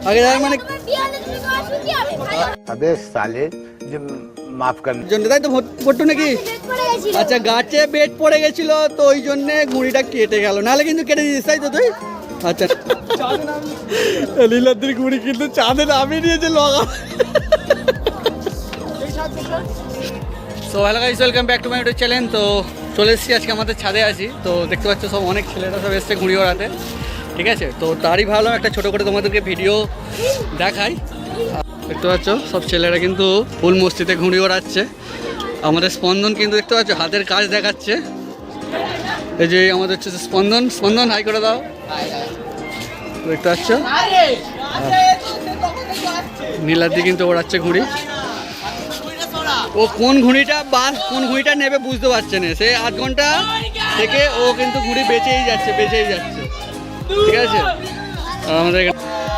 আগে যাবে মানে अबे साले जो माफ कर জন্য তাই তো ফটো নাকি? আচ্ছা গাছে বেড পড়ে গেছিল তো ওই জন্য গুঁড়িটা কেটে গেল, নাহলে কিন্তু কেটে দিস তাই তো তুই? আচ্ছা লীলাদ্রির গুঁড়ি কিন্তু চাঁদে নামিয়ে নিয়েছে লগা। So hello guys, welcome back to my YouTube channel. তো চলে এসেছি, আজকে আমাদের ছাদে আছি। তো দেখতে পাচ্ছ সব অনেক ছেলেরা সব এসছে ঘুড়ি ওড়াতে, ঠিক আছে? তো তারই ভালো একটা ছোটো করে তোমাদেরকে ভিডিও দেখাই। দেখতে পাচ্ছ সব ছেলেরা কিন্তু ফুল মস্তিতে ঘুড়ি ওড়াচ্ছে। আমাদের স্পন্দন কিন্তু দেখতে পাচ্ছ হাতের কাজ দেখাচ্ছে। এই যে আমাদের হচ্ছে স্পন্দন, স্পন্দন হাই করে দাও। দেখতে পাচ্ছ নীলাদ্রি কিন্তু ওড়াচ্ছে ঘুড়ি। ও কোন ঘুড়িটা কোন ঘুড়িটা নেবে বুঝতে পারছে না, সে আধ ঘন্টা থেকে ও কিন্তু ঘুড়ি বেঁচেই যাচ্ছে, ঠিক আছে? আমাদের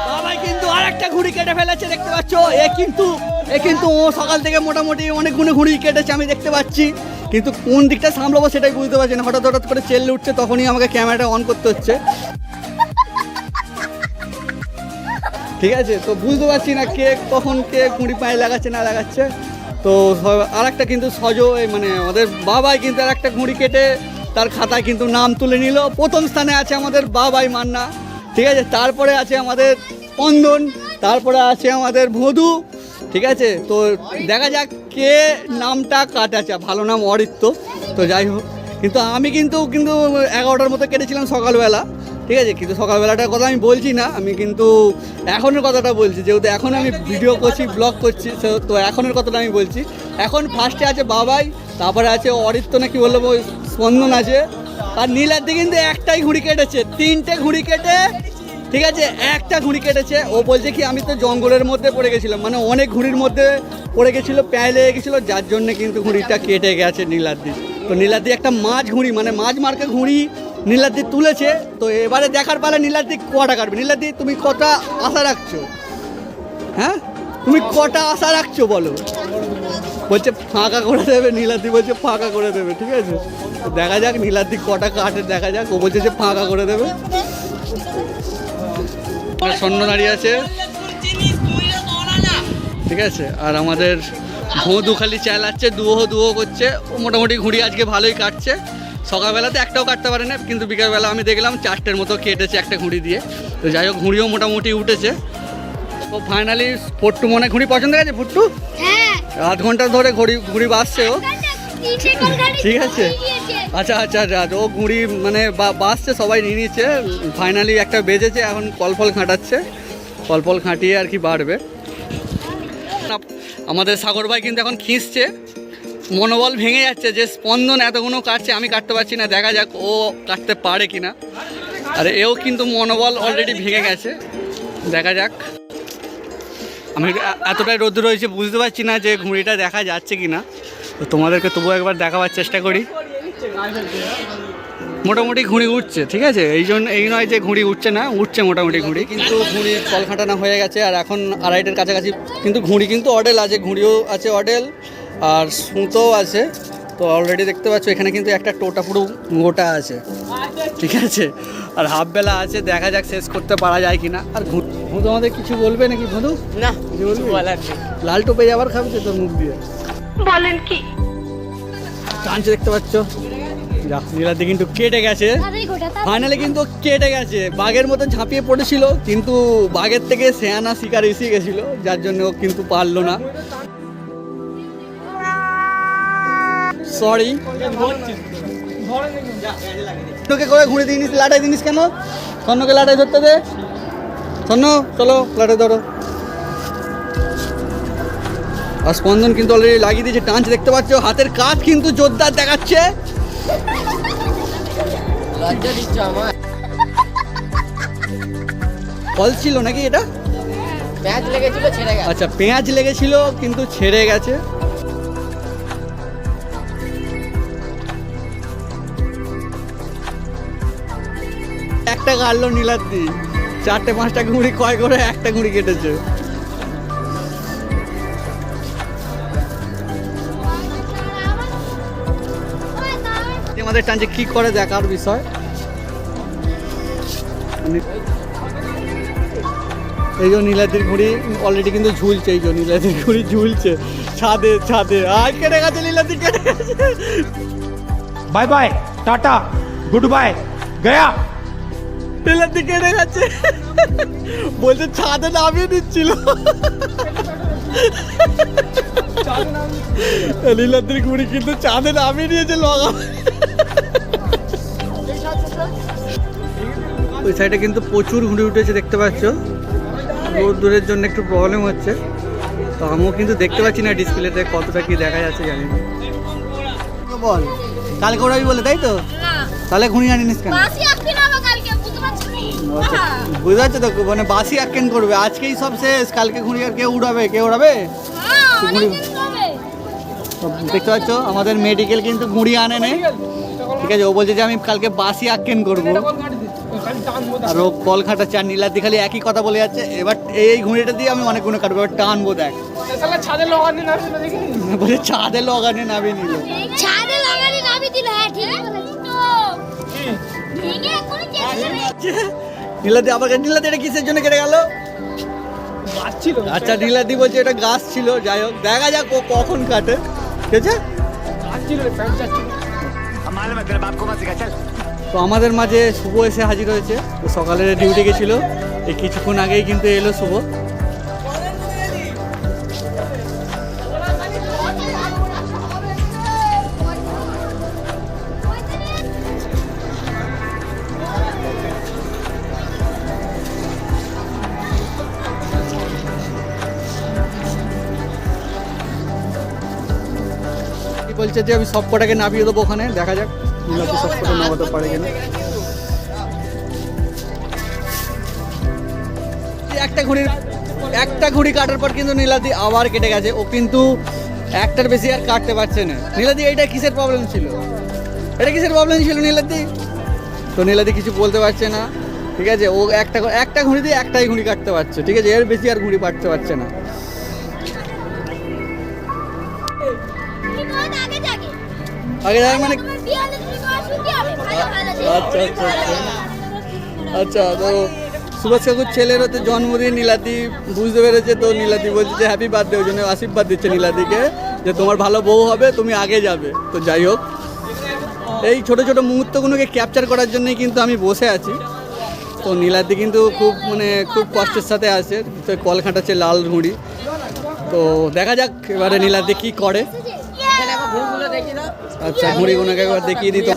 বাবাই কিন্তু আর একটা ঘুড়ি কেটে ফেলেছে, দেখতে পাচ্ছ। এ কিন্তু ও সকাল থেকে মোটামুটি অনেকগুলো ঘুড়ি কেটেছে আমি দেখতে পাচ্ছি, কিন্তু কোন দিকটা সামলাবো সেটাই বুঝতে পারছি না। হঠাৎ করে চেল্লে উঠছে, তখনই আমাকে ক্যামেরাটা অন করতে হচ্ছে, ঠিক আছে? তো বুঝতে পারছি না কখন কে ঘুড়ি পায়ে লাগাচ্ছে না লাগাচ্ছে। তো আর একটা কিন্তু মানে আমাদের বাবাই কিন্তু আর একটা ঘুড়ি কেটে তার খাতায় কিন্তু নাম তুলে নিল। প্রথম স্থানে আছে আমাদের বাবাই মান্না, ঠিক আছে? তারপরে আছে আমাদের স্পন্দন, তারপরে আছে আমাদের ভদু, ঠিক আছে? তো দেখা যাক কে নামটা কাটাচ্ছে। ভালো নাম অরিত্য। তো যাই হোক, কিন্তু আমি কিন্তু 11টার মতো কেটেছিলাম সকালবেলা, ঠিক আছে? কিন্তু সকালবেলাটার কথা আমি বলছি না, আমি কিন্তু এখনের কথাটা বলছি, যেহেতু এখন আমি ভিডিও করছি, ব্লগ করছি, তো এখনের কথাটা আমি বলছি। এখন ফার্স্টে আছে বাবাই, তারপরে আছে অরিত্য না কি বলবো, স্পন্দন আছে, আর নীলাদ্রি কিন্তু একটাই ঘুড়ি কেটেছে, 3টে ঘুড়ি কেটে, ঠিক আছে? একটা ঘুড়ি কেটেছে। ও বলছে কি আমি তো জঙ্গলের মধ্যে পড়ে গেছিলাম, মানে অনেক ঘুড়ির মধ্যে পড়ে গেছিলো, প্যায় লেগে গেছিলো, যার জন্য কিন্তু ঘুড়িটা কেটে গেছে নীলাদ্রি। তো নীলাদ্রি একটা মাছ ঘুড়ি, মানে মাছ মার্কা ঘুড়ি নীলাদ্রি তুলেছে। তো এবারে দেখার পালা নীলাদ্রি কটা কাটবে। নীলাদ্রি তুমি কটা আশা রাখছো? হ্যাঁ, তুমি কটা আশা রাখছো বলো? বলছে ফাঁকা করে দেবে, নীলাদ্রি বলছে ফাঁকা করে দেবে, ঠিক আছে? তো দেখা যাক নীলাদ্রি কটা কাটে, দেখা যাক। ও বলছে যে ফাঁকা করে দেবে। স্বর্ণ দাঁড়িয়ে আছে, ঠিক আছে? আর আমাদের ভদু খালি চালাচ্ছে, দুয়ো করছে। ও মোটামুটি ঘুড়ি আজকে ভালোই কাটছে। সকালবেলাতে একটাও কাটতে পারে না, কিন্তু বিকালবেলা আমি দেখলাম 4টের মতো কেটেছে একটা ঘুড়ি দিয়ে। তো যাই হোক, ঘুড়িও মোটামুটি উঠেছে। তো ফাইনালি ফুট্টু মনে ঘুড়ি পছন্দ হয়ে গেছে। ফুট্টু আধ ঘন্টা ধরে ঘুড়ি বাজছে ও, ঠিক আছে? আচ্ছা ও ঘুড়ি মানে বাজছে, সবাই নিয়ে নিচ্ছে। ফাইনালি একটা বেজেছে, এখন কলফল খাটাচ্ছে, কলফল খাটিয়ে আর কি বাড়বে। আমাদের সাগর ভাই কিন্তু এখন খিঁচছে, মনোবল ভেঙে যাচ্ছে যে স্পন্দন এতগুলো কাটছে, আমি কাটতে পারছি না, দেখা যাক ও কাটতে পারে কিনা। আর এও কিন্তু মনোবল অলরেডি ভেঙে গেছে, দেখা যাক। আমি এতটাই রোদ রয়েছে, বুঝতে পারছি না যে ঘুড়িটা দেখা যাচ্ছে কিনা। তো তোমাদেরকে তবুও একবার দেখাবার চেষ্টা করি। মোটামুটি ঘুড়ি উঠছে, ঠিক আছে? এই নয় যে ঘুড়ি উঠছে না, উঠছে মোটামুটি ঘুড়ি। কিন্তু ঘুড়ির কল খাটানো হয়ে গেছে, আর এখন 2:30-এর কাছাকাছি। কিন্তু ঘুড়ি কিন্তু অডেল আছে, ঘুড়িও আছে অডেল, আর সুতোও আছে। তো অলরেডি দেখতে পাচ্ছ এখানে কিন্তু একটা টোটা পুরো গোটা আছে, ঠিক আছে? আর হাফ বেলা আছে, দেখা যাক শেষ করতে পারা যায় কিনা। আর ভুদু আমাদের কিছু বলবে নাকি? ভুদু না কিছু বলবে? লাল টোপে যাবার খাবে তোর মুখ দিয়ে, বলেন কি? টানছে, দেখতে পাচ্ছ নীলাদ্রি কিন্তু কেটে গেছে, ফাইনালি কিন্তু কেটে গেছে। বাঘের মতো ঝাঁপিয়ে পড়েছিল, কিন্তু বাঘের থেকে শেয়ানা শিকার এসে গেছিল, যার জন্য ও কিন্তু পারলো না। সরি, তোকে করে ঘুরে দিনিস, লাটাই দিনিস কেন? স্বর্ণকে লাটাই ধরতে দে। স্বর্ণ চলো লাটাই ধরো। আর স্পন্দন কিন্তু অলরেডি লাগিয়ে দিয়েছে, টানছে, দেখতে পাচ্ছ হাতের কাজ কিন্তু জোরদার দেখাচ্ছে। ফল ছিল নাকি এটা? পেঁয়াজ লেগেছিল, ছেড়ে গেছে। আচ্ছা, পেঁয়াজ লেগেছিল কিন্তু ছেড়ে গেছে। একটা কাটলো নীলাদ্রি, 4-5টা ঘুড়ি কয় করে একটা ঘুড়ি কেটেছে। আমাদের টানছে কি করে দেখার বিষয়। এই যে নীলাদ্রির ঘুড়ি অলরেডি কিন্তু ঝুলছে, এই যে নীলাদ্রির ঘুড়ি ঝুলছে ছাদে ছাদে। আর কেটে গেছে নীলাদ্রি, কেটে গেছে। Bye bye tata good bye गया। নীলাদ্রি কেটে গেছে, বলছে ছাদে নামিয়ে দিচ্ছিল। নীলাদ্রির ঘুড়ি কিন্তু ছাদে নামিয়ে দিয়েছে লগা। ওই সাইডে কিন্তু প্রচুর ঘুড়ি উঠেছে দেখতে পাচ্ছ। দূরের জন্য একটু প্রবলেম হচ্ছে, তো আমিও কিন্তু দেখতে পাচ্ছি না ডিসপ্লেতে কতটা কি দেখা যাচ্ছে জানি না। বল কালকে ওরাই বলে তাই তো, তাহলে ঘুড়ি আনিস কেন? বুঝতে পারছো তো, মানে বাসি আক্কেন করবে, আজকেই সব শেষ, কালকে ঘুড়ি আর কেউ উড়াবে? কে উড়াবে ঘুড়ি? দেখতে পাচ্ছ আমাদের মেডিকেল কিন্তু ঘুড়ি আনে নেই, ঠিক আছে। ও বলছে যে আমি কালকে বাসি আক্কেন করবো, আর ও কল খাটাচ্ছে। আর নীলাদ্রি খালি একই কথা বলে যাচ্ছে, এবার এই ঘুড়িটা দিয়ে আমি অনেক গুণে কাটবো, এবার টানবো। দেখ বলে ছাদে লগানে নামিয়ে নিল। নীলাদ্রি আবার নীলাদ্রি এটা কিসের জন্য কেটে গেল? আচ্ছা নীলাদ্রি বলছে এটা গাছ ছিল, যাই হোক দেখা যাক ও কখন কাটে, ঠিক আছে। मालूम है तेरे बाप को मत सिखा चल। তো আমাদের মাঝে শুভ এসে হাজির হয়েছে, তো সকালের ডিউটি গেছিল, এই কিছুক্ষণ আগেই কিন্তু এলো শুভ। বলছে যে আমি সব কটাকে নামিয়ে দেবো ওখানে, দেখা যাক নীলাদ্রি সব কটা নামাতে পারে কিনা। একটা ঘুড়ি কাটার পর কিন্তু নীলাদ্রি আবার কেটে গেছে, ও কিন্তু একটার বেশি আর কাটতে পারছে না। নীলাদ্রি এইটা কিসের প্রবলেম ছিল? এটা কিসের প্রবলেম ছিল নীলাদ্রি? তো নীলাদ্রি কিছু বলতে পারছে না, ঠিক আছে। ও একটা ঘুড়ি দিয়ে একটাই ঘুড়ি কাটতে পারছে, ঠিক আছে, এর বেশি আর ঘুড়ি কাটতে পারছে না। আগে যাবে মানে আচ্ছা আচ্ছা আচ্ছা। তো সুভাষ কাকুর ছেলের হচ্ছে জন্মদিন, নীলাদ্রি বুঝতে পেরেছে, তো নীলাদ্রি বলছে যে হ্যাপি বার্থডে, ওই জন্য আশীর্বাদ দিচ্ছে নীলাদ্রিকে যে তোমার ভালো বউ হবে, তুমি আগে যাবে। তো যাই হোক, এই ছোট ছোট মুহূর্তগুলোকে ক্যাপচার করার জন্যই কিন্তু আমি বসে আছি। তো নীলাদ্রি কিন্তু খুব কষ্টের সাথে আছে, তো কল খাটাচ্ছে লাল ঘুড়ি। তো দেখা যাক এবারে নীলাদ্রি কি করে। আচ্ছা ঘুড়িগুলোকে একবার দেখিয়ে দিত।